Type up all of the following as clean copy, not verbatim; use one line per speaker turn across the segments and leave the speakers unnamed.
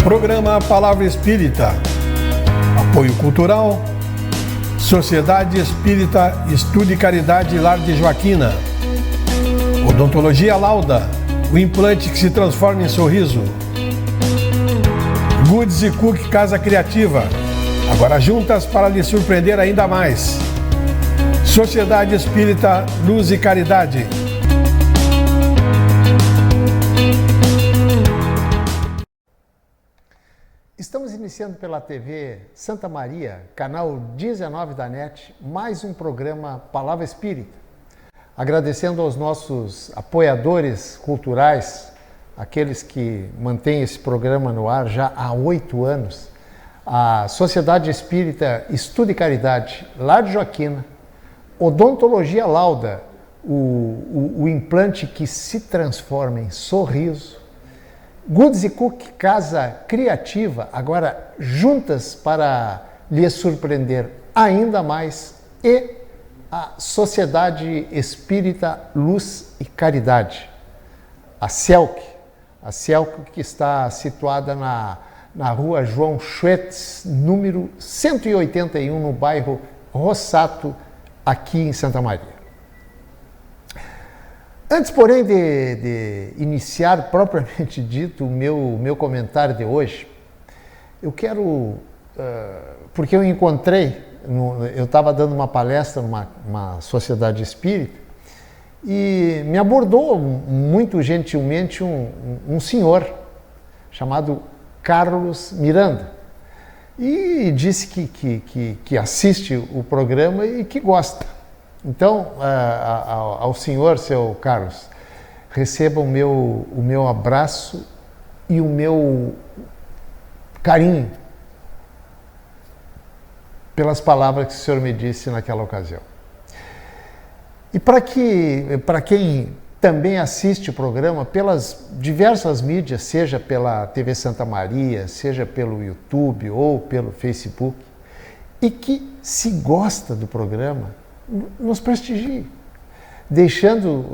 Programa Palavra Espírita. Apoio Cultural. Sociedade Espírita Estudo e Caridade Lar de Joaquina. Odontologia Lauda. O implante que se transforma em sorriso. Goods e Cook Casa Criativa. Agora juntas para lhe surpreender ainda mais. Sociedade Espírita Luz e Caridade.
Estamos iniciando pela TV Santa Maria, canal 19 da NET, mais um programa Palavra Espírita. Agradecendo aos nossos apoiadores culturais, aqueles que mantêm esse programa no ar já há 8 anos, a Sociedade Espírita Estudo e Caridade Lar de Joaquina, Odontologia Lauda, o implante que se transforma em sorriso, Goods e Cook Casa Criativa, agora juntas para lhe surpreender ainda mais, e a Sociedade Espírita Luz e Caridade, a CELC que está situada na rua João Schwetz, número 181, no bairro Rossato, aqui em Santa Maria. Antes, porém, de iniciar propriamente dito o meu comentário de hoje, eu quero, porque eu encontrei, eu estava dando uma palestra numa sociedade espírita e me abordou muito gentilmente um senhor chamado Carlos Miranda e disse que assiste o programa e que gosta. Então, ao senhor, seu Carlos, receba o meu abraço e o meu carinho pelas palavras que o senhor me disse naquela ocasião. E para quem também assiste o programa pelas diversas mídias, seja pela TV Santa Maria, seja pelo YouTube ou pelo Facebook, e que se gosta do programa, nos prestigie, deixando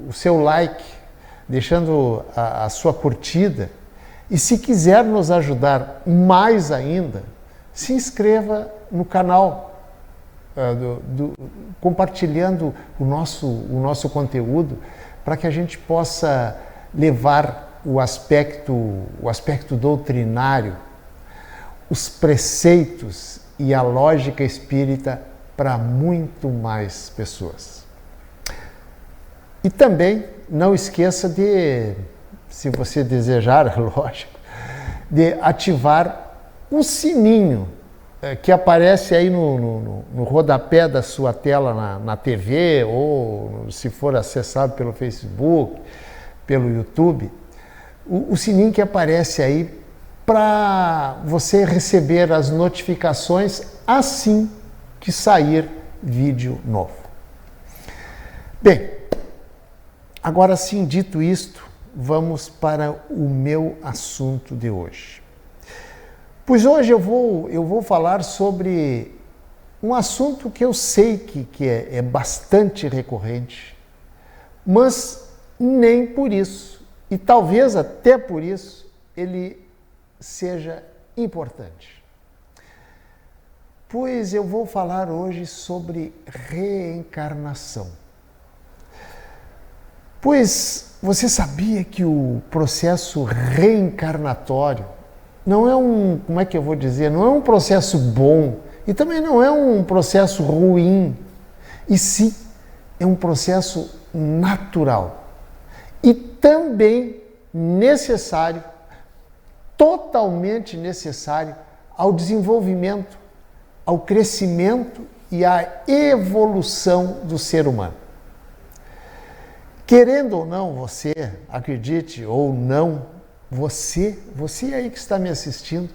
o seu like, deixando a sua curtida, e se quiser nos ajudar mais ainda, se inscreva no canal, compartilhando o nosso conteúdo, para que a gente possa levar o aspecto doutrinário, os preceitos e a lógica espírita para muito mais pessoas. E também não esqueça de, se você desejar, lógico, de ativar o sininho que aparece aí no rodapé da sua tela na TV, ou se for acessado pelo Facebook, pelo YouTube, o sininho que aparece aí para você receber as notificações assim que sair vídeo novo. Bem, agora sim, dito isto, vamos para o meu assunto de hoje. Pois hoje eu vou falar sobre um assunto que eu sei que é bastante recorrente, mas nem por isso, e talvez até por isso, ele seja importante. Pois eu vou falar hoje sobre reencarnação. Pois você sabia que o processo reencarnatório não é não é um processo bom e também não é um processo ruim, e sim é um processo natural e também necessário, totalmente necessário ao desenvolvimento, ao crescimento e à evolução do ser humano. Querendo ou não, você, acredite ou não, você aí que está me assistindo,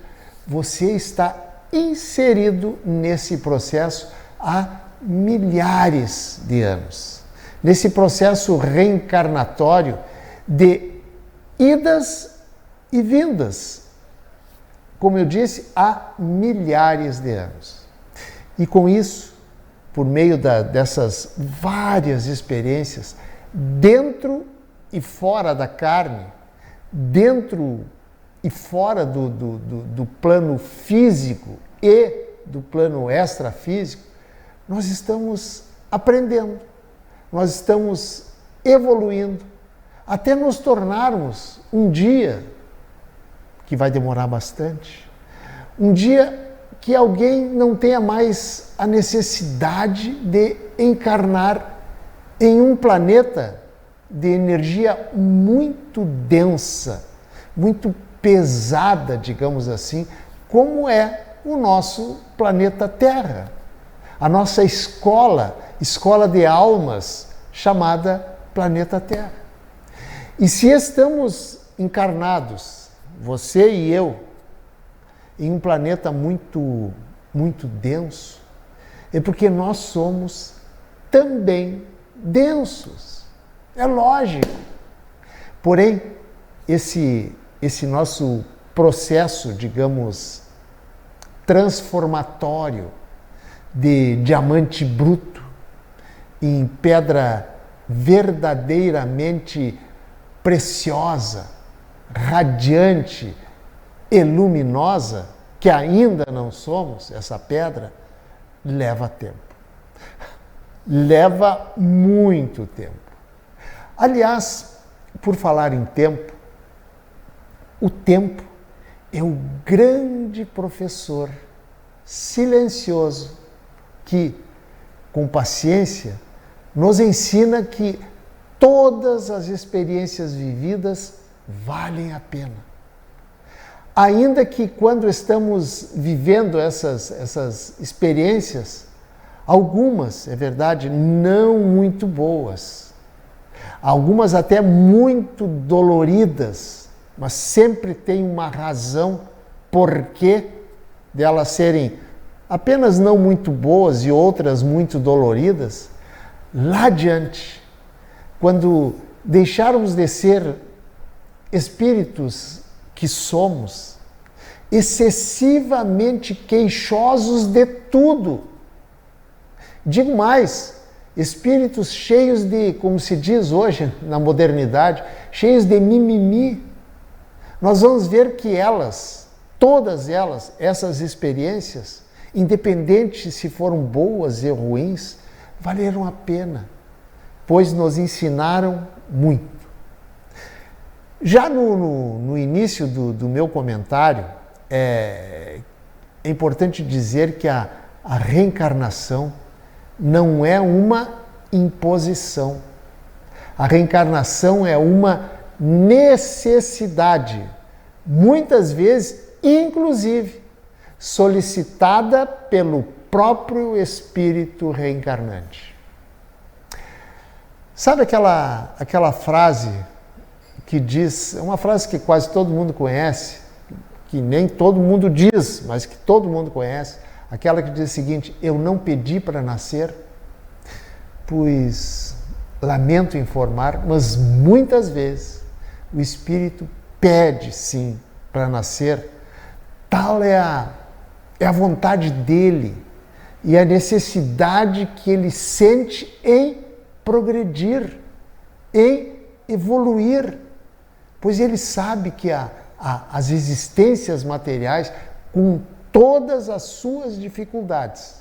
você está inserido nesse processo há milhares de anos. Nesse processo reencarnatório de idas e vindas, como eu disse, há milhares de anos. E com isso, por meio dessas várias experiências, dentro e fora da carne, dentro e fora do plano físico e do plano extrafísico, nós estamos aprendendo, nós estamos evoluindo, até nos tornarmos um dia, que vai demorar bastante, um dia que alguém não tenha mais a necessidade de encarnar em um planeta de energia muito densa, muito pesada, digamos assim, como é o nosso planeta Terra. A nossa escola de almas, chamada planeta Terra. E se estamos encarnados, você e eu, em um planeta muito, muito denso, é porque nós somos também densos. É lógico. Porém, esse nosso processo, digamos, transformatório de diamante bruto em pedra verdadeiramente preciosa, radiante e luminosa, que ainda não somos essa pedra, leva tempo. Leva muito tempo. Aliás, por falar em tempo, o tempo é o grande professor silencioso que, com paciência, nos ensina que todas as experiências vividas valem a pena. Ainda que quando estamos vivendo essas experiências, algumas, é verdade, não muito boas, algumas até muito doloridas, mas sempre tem uma razão porquê delas serem apenas não muito boas e outras muito doloridas. Lá adiante, quando deixarmos de ser espíritos que somos, excessivamente queixosos de tudo. Digo mais, espíritos cheios de, como se diz hoje na modernidade, cheios de mimimi. Nós vamos ver que elas, todas elas, essas experiências, independente se foram boas e ruins, valeram a pena, pois nos ensinaram muito. Já no início do meu comentário, é importante dizer que a reencarnação não é uma imposição. A reencarnação é uma necessidade, muitas vezes, inclusive, solicitada pelo próprio espírito reencarnante. Sabe aquela frase que diz, é uma frase que quase todo mundo conhece, que nem todo mundo diz, mas que todo mundo conhece, aquela que diz o seguinte: eu não pedi para nascer? Pois lamento informar, mas muitas vezes o espírito pede sim para nascer. Tal é a vontade dele e a necessidade que ele sente em progredir, em evoluir, pois ele sabe que as existências materiais, com todas as suas dificuldades,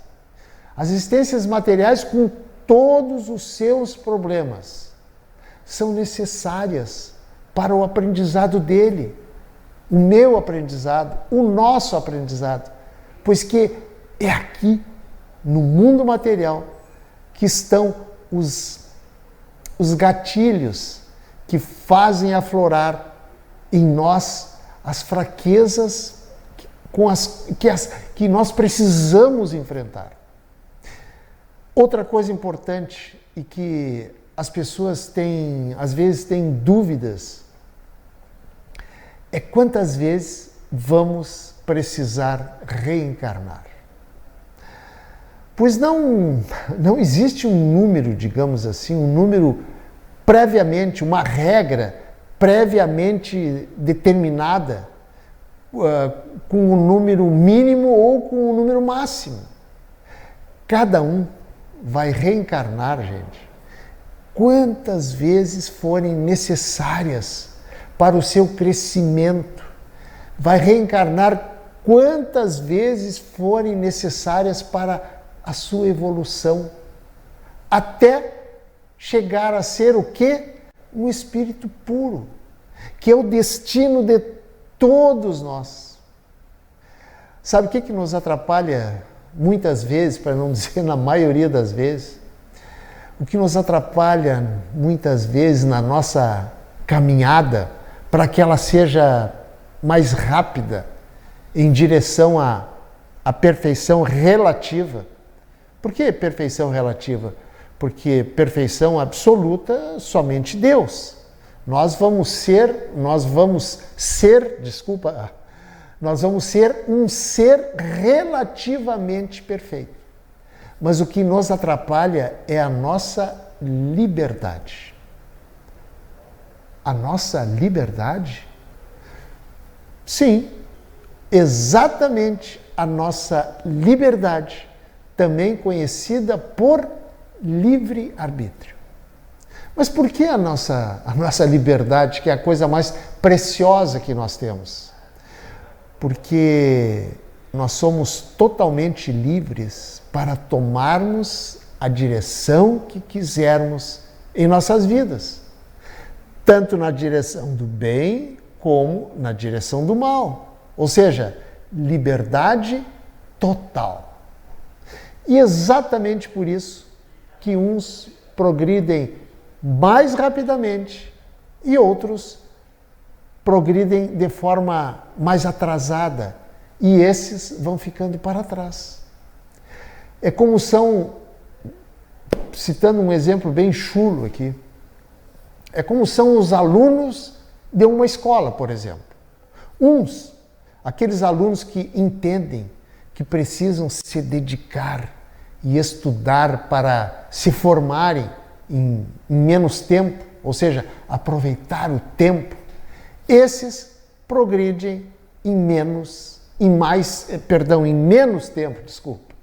as existências materiais com todos os seus problemas, são necessárias para o aprendizado dele, o meu aprendizado, o nosso aprendizado, pois que é aqui, no mundo material, que estão os gatilhos que fazem aflorar em nós as fraquezas que nós precisamos enfrentar. Outra coisa importante e que as pessoas às vezes têm dúvidas é quantas vezes vamos precisar reencarnar. Pois não existe um número, digamos assim, um número previamente, uma regra previamente determinada, com um número mínimo ou com um número máximo. Cada um vai reencarnar, gente, quantas vezes forem necessárias para o seu crescimento, vai reencarnar quantas vezes forem necessárias para a sua evolução, até chegar a ser o quê? Um espírito puro, que é o destino de todos nós. Sabe o que nos atrapalha muitas vezes, para não dizer na maioria das vezes? O que nos atrapalha muitas vezes na nossa caminhada para que ela seja mais rápida em direção à perfeição relativa. Por que perfeição relativa? Porque perfeição absoluta somente Deus. Nós vamos ser um ser relativamente perfeito. Mas o que nos atrapalha é a nossa liberdade. A nossa liberdade? Sim, exatamente a nossa liberdade, também conhecida por livre-arbítrio. Mas por que a nossa liberdade, que é a coisa mais preciosa que nós temos? Porque nós somos totalmente livres para tomarmos a direção que quisermos em nossas vidas, tanto na direção do bem como na direção do mal. Ou seja, liberdade total. E exatamente por isso que uns progridem mais rapidamente e outros progridem de forma mais atrasada, e esses vão ficando para trás. É como são, citando um exemplo bem chulo aqui, é como são os alunos de uma escola, por exemplo. Aqueles alunos que entendem que precisam se dedicar e estudar para se formarem em menos tempo, ou seja, aproveitar o tempo, esses progridem em menos tempo, desculpa.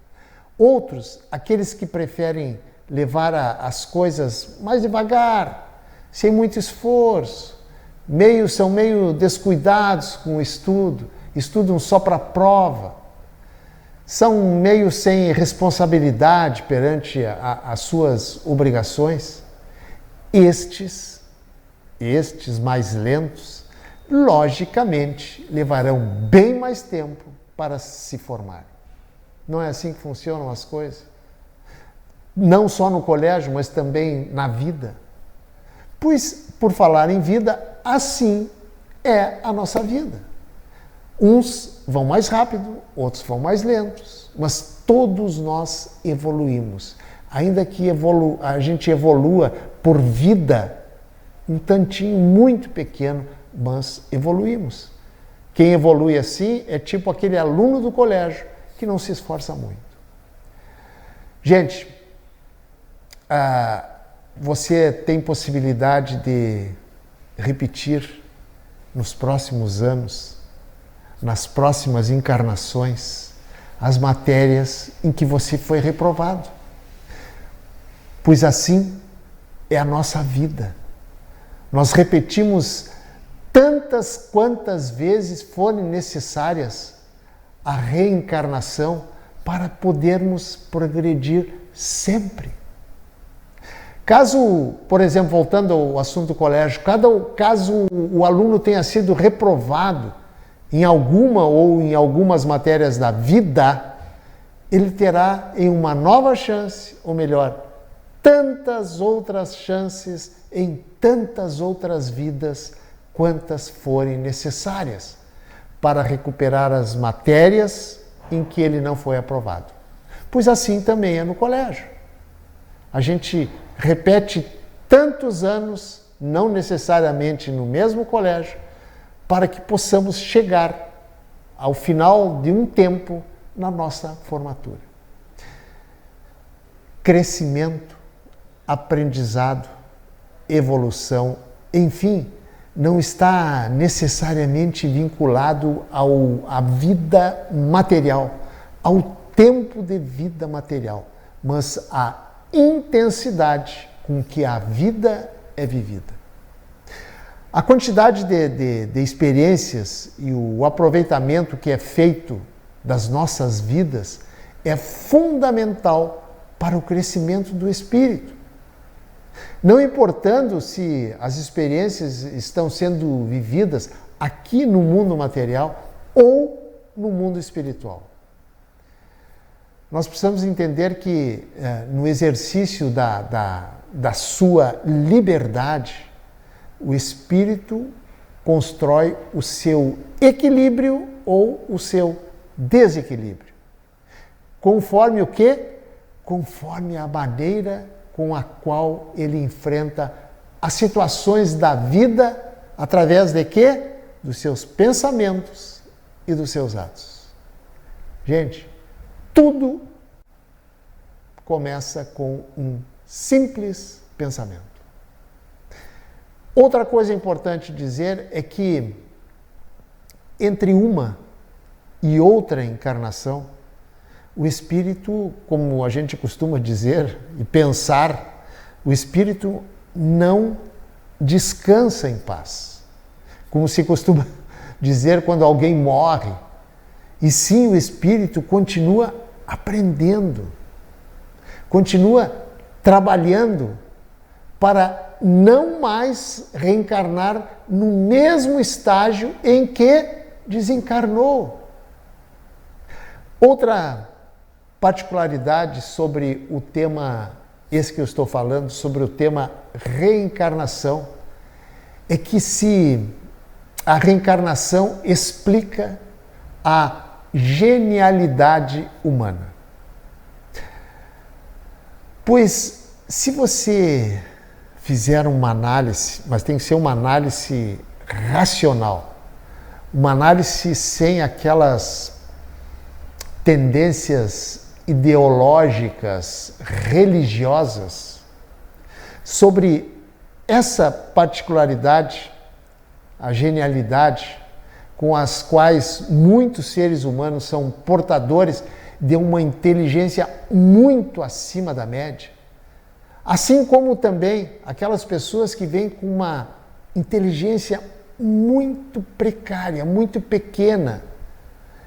Outros, aqueles que preferem levar as coisas mais devagar, sem muito esforço, são meio descuidados com o estudo, estudam só para a prova, são meio sem responsabilidade perante as suas obrigações. Estes mais lentos, logicamente, levarão bem mais tempo para se formar. Não é assim que funcionam as coisas? Não só no colégio, mas também na vida. Pois, por falar em vida, assim é a nossa vida. Uns vão mais rápido, outros vão mais lentos, mas todos nós evoluímos. Ainda que a gente evolua por vida, um tantinho muito pequeno, mas evoluímos. Quem evolui assim é tipo aquele aluno do colégio que não se esforça muito. Gente, você tem possibilidade de repetir nos próximos anos, nas próximas encarnações, as matérias em que você foi reprovado. Pois assim é a nossa vida. Nós repetimos tantas quantas vezes forem necessárias a reencarnação para podermos progredir sempre. Caso, por exemplo, voltando ao assunto do colégio, caso o aluno tenha sido reprovado em alguma ou em algumas matérias da vida, ele terá em uma nova chance, ou melhor, tantas outras chances em tantas outras vidas quantas forem necessárias para recuperar as matérias em que ele não foi aprovado. Pois assim também é no colégio. A gente repete tantos anos, não necessariamente no mesmo colégio, para que possamos chegar ao final de um tempo na nossa formatura. Crescimento, aprendizado, evolução, enfim, não está necessariamente vinculado à vida material, ao tempo de vida material, mas à intensidade com que a vida é vivida. A quantidade de experiências e o aproveitamento que é feito das nossas vidas é fundamental para o crescimento do espírito. Não importando se as experiências estão sendo vividas aqui no mundo material ou no mundo espiritual. Nós precisamos entender que no exercício da sua liberdade, o espírito constrói o seu equilíbrio ou o seu desequilíbrio. Conforme o quê? Conforme a maneira com a qual ele enfrenta as situações da vida através de quê? Dos seus pensamentos e dos seus atos. Gente, tudo começa com um simples pensamento. Outra coisa importante dizer é que entre uma e outra encarnação, o espírito, como a gente costuma dizer e pensar, o espírito não descansa em paz. Como se costuma dizer quando alguém morre. E sim, o espírito continua aprendendo, continua trabalhando para não mais reencarnar no mesmo estágio em que desencarnou. Outra particularidade sobre o tema, esse que eu estou falando, sobre o tema reencarnação, é que se a reencarnação explica a genialidade humana. Pois se você fizer uma análise, mas tem que ser uma análise racional, uma análise sem aquelas tendências ideológicas, religiosas, sobre essa particularidade, a genialidade, com as quais muitos seres humanos são portadores de uma inteligência muito acima da média, assim como também aquelas pessoas que vêm com uma inteligência muito precária, muito pequena.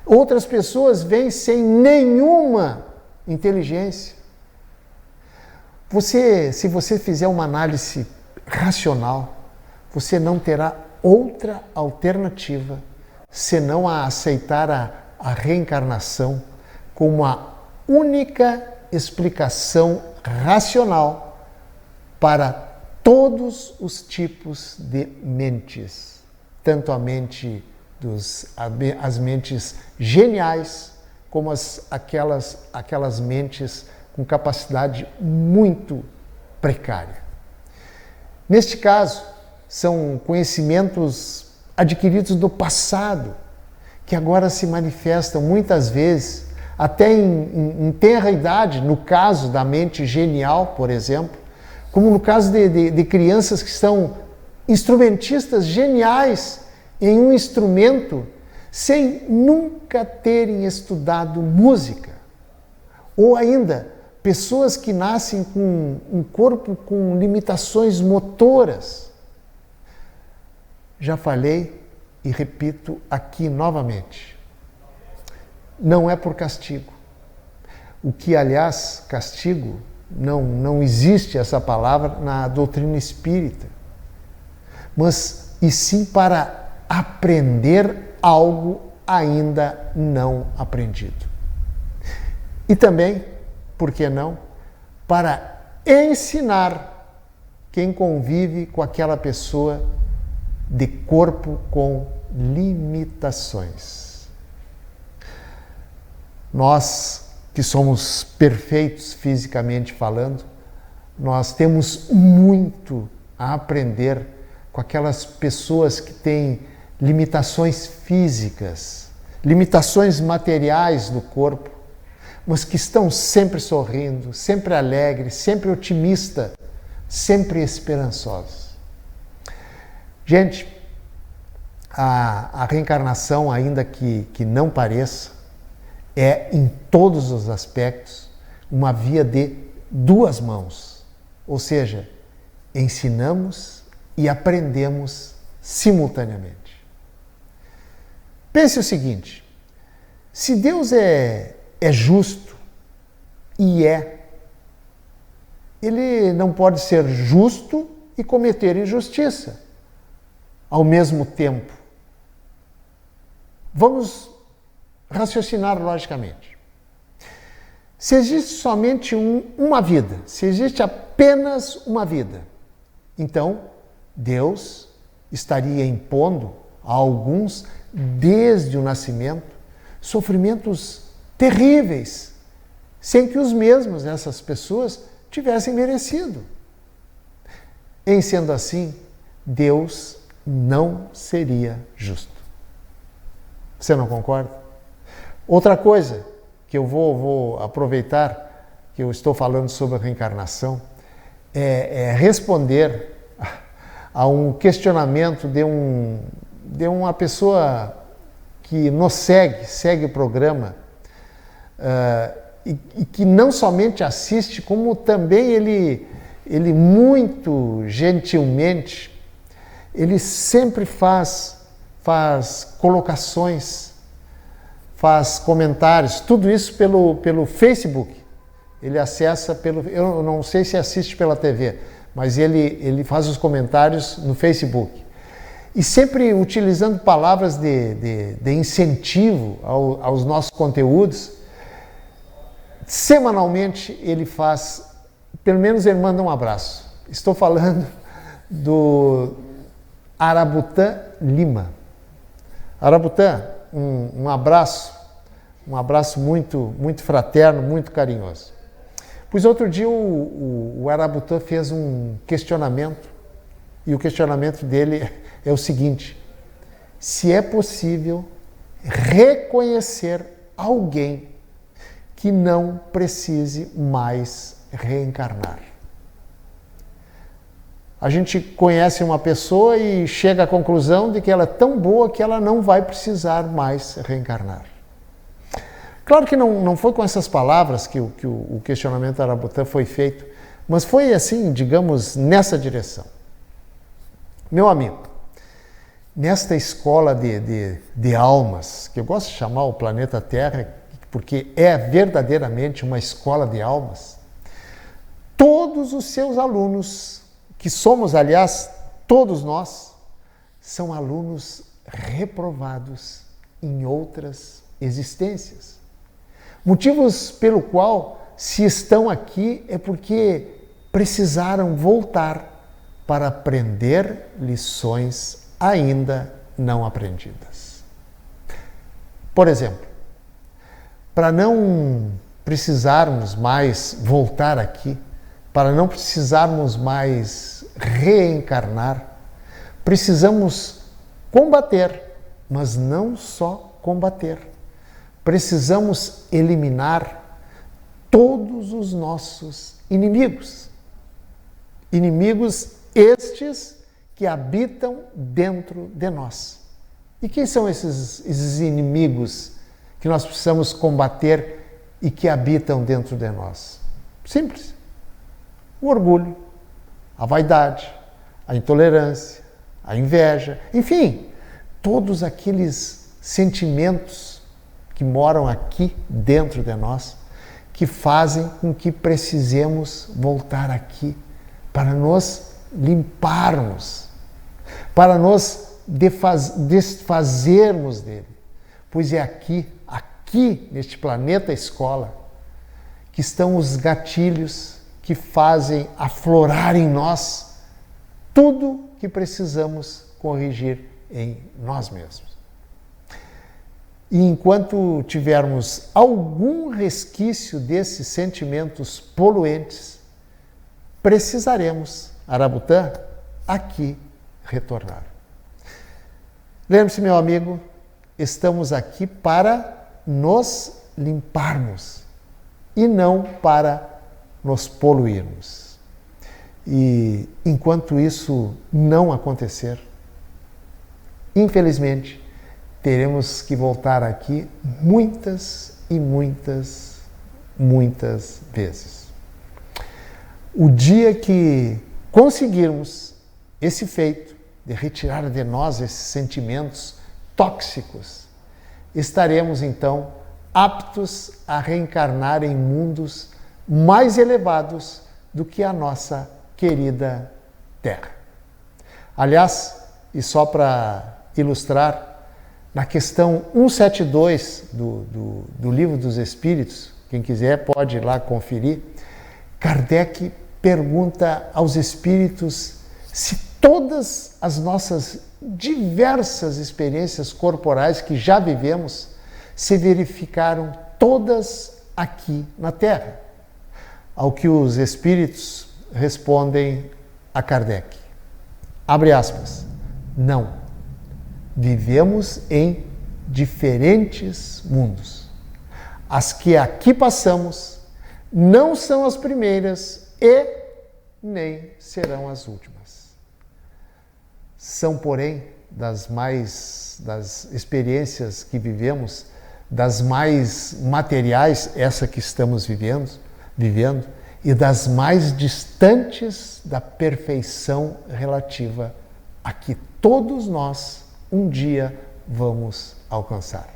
Outras pessoas vêm sem nenhuma inteligência. Se você fizer uma análise racional, você não terá outra alternativa senão a aceitar a reencarnação como a única explicação racional para todos os tipos de mentes, tanto a mente as mentes geniais, como aquelas mentes com capacidade muito precária. Neste caso, são conhecimentos adquiridos do passado, que agora se manifestam muitas vezes, até em tenra idade, no caso da mente genial, por exemplo, como no caso de crianças que são instrumentistas geniais em um instrumento sem nunca terem estudado música. Ou ainda, pessoas que nascem com um corpo com limitações motoras. Já falei e repito aqui novamente. Não é por castigo. O que, aliás, castigo, não existe essa palavra na doutrina espírita. Mas, e sim para aprender algo ainda não aprendido. E também, por que não, para ensinar quem convive com aquela pessoa de corpo com limitações. Nós, que somos perfeitos fisicamente falando, nós temos muito a aprender com aquelas pessoas que têm limitações físicas, limitações materiais do corpo, mas que estão sempre sorrindo, sempre alegres, sempre otimistas, sempre esperançosos. Gente, a reencarnação, ainda que não pareça, é em todos os aspectos uma via de duas mãos, ou seja, ensinamos e aprendemos simultaneamente. Pense o seguinte: se Deus é justo, e Ele não pode ser justo e cometer injustiça ao mesmo tempo. Vamos raciocinar logicamente. Se existe somente uma vida, se existe apenas uma vida, então Deus estaria impondo a alguns, desde o nascimento, sofrimentos terríveis, sem que os mesmos, essas pessoas, tivessem merecido. Em sendo assim, Deus não seria justo. Você não concorda? Outra coisa que eu vou aproveitar, que eu estou falando sobre a reencarnação, é responder a um questionamento de uma pessoa que nos segue o programa, e que não somente assiste, como também ele muito gentilmente, ele sempre faz colocações, faz comentários, tudo isso pelo Facebook. Ele acessa eu não sei se assiste pela TV, mas ele faz os comentários no Facebook. E sempre utilizando palavras de incentivo aos nossos conteúdos. Semanalmente ele faz, pelo menos ele manda um abraço. Estou falando do Arabutã Lima. Arabutã, um abraço muito, muito fraterno, muito carinhoso. Pois outro dia o Arabutã fez um questionamento, e o questionamento dele é o seguinte: se é possível reconhecer alguém que não precise mais reencarnar. A gente conhece uma pessoa e chega à conclusão de que ela é tão boa que ela não vai precisar mais reencarnar. Claro que não foi com essas palavras que o questionamento Arabutã foi feito, mas foi assim, digamos, nessa direção. Meu amigo, nesta escola de almas, que eu gosto de chamar o planeta Terra, porque é verdadeiramente uma escola de almas, todos os seus alunos, que somos, aliás, todos nós, são alunos reprovados em outras existências. Motivos pelo qual, se estão aqui, é porque precisaram voltar para aprender lições ainda não aprendidas. Por exemplo, para não precisarmos mais voltar aqui, para não precisarmos mais reencarnar, precisamos combater, mas não só combater. Precisamos eliminar todos os nossos inimigos. Inimigos estes que habitam dentro de nós. E quem são esses inimigos que nós precisamos combater e que habitam dentro de nós? Simples. O orgulho, a vaidade, a intolerância, a inveja, enfim, todos aqueles sentimentos que moram aqui dentro de nós, que fazem com que precisemos voltar aqui para nos limparmos, para nos desfazermos dele. Pois é aqui neste planeta escola, que estão os gatilhos que fazem aflorar em nós tudo que precisamos corrigir em nós mesmos. E enquanto tivermos algum resquício desses sentimentos poluentes, precisaremos, Arabutã, aqui retornar. Lembre-se, meu amigo, estamos aqui para nos limparmos e não para nos poluirmos. E enquanto isso não acontecer, infelizmente, teremos que voltar aqui muitas e muitas vezes. O dia que conseguirmos esse feito, de retirar de nós esses sentimentos tóxicos, estaremos então aptos a reencarnar em mundos mais elevados do que a nossa querida Terra. Aliás, e só para ilustrar, na questão 172 do Livro dos Espíritos, quem quiser pode ir lá conferir, Kardec pergunta aos espíritos se todas as nossas diversas experiências corporais que já vivemos se verificaram todas aqui na Terra. Ao que os espíritos respondem a Kardec. Abre aspas. Não. Vivemos em diferentes mundos. As que aqui passamos não são as primeiras e nem serão as últimas. São, porém, das experiências que vivemos, das mais materiais, essa que estamos vivendo, e das mais distantes da perfeição relativa a que todos nós um dia vamos alcançar.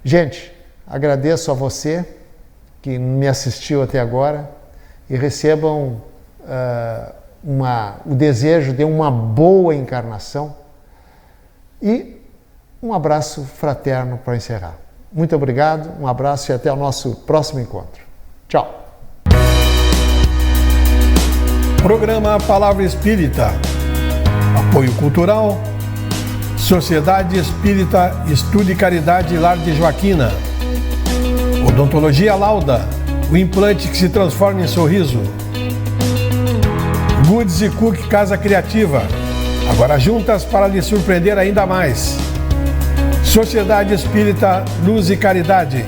Gente, agradeço a você que me assistiu até agora e recebam o desejo de uma boa encarnação e um abraço fraterno para encerrar. Muito obrigado, um abraço e até o nosso próximo encontro. Tchau.
Programa Palavra Espírita. Apoio Cultural. Sociedade Espírita Estudo e Caridade Lar de Joaquina. Odontologia Lauda. O implante que se transforma em sorriso. Goods e Cook Casa Criativa. Agora juntas para lhe surpreender ainda mais. Sociedade Espírita Luz e Caridade.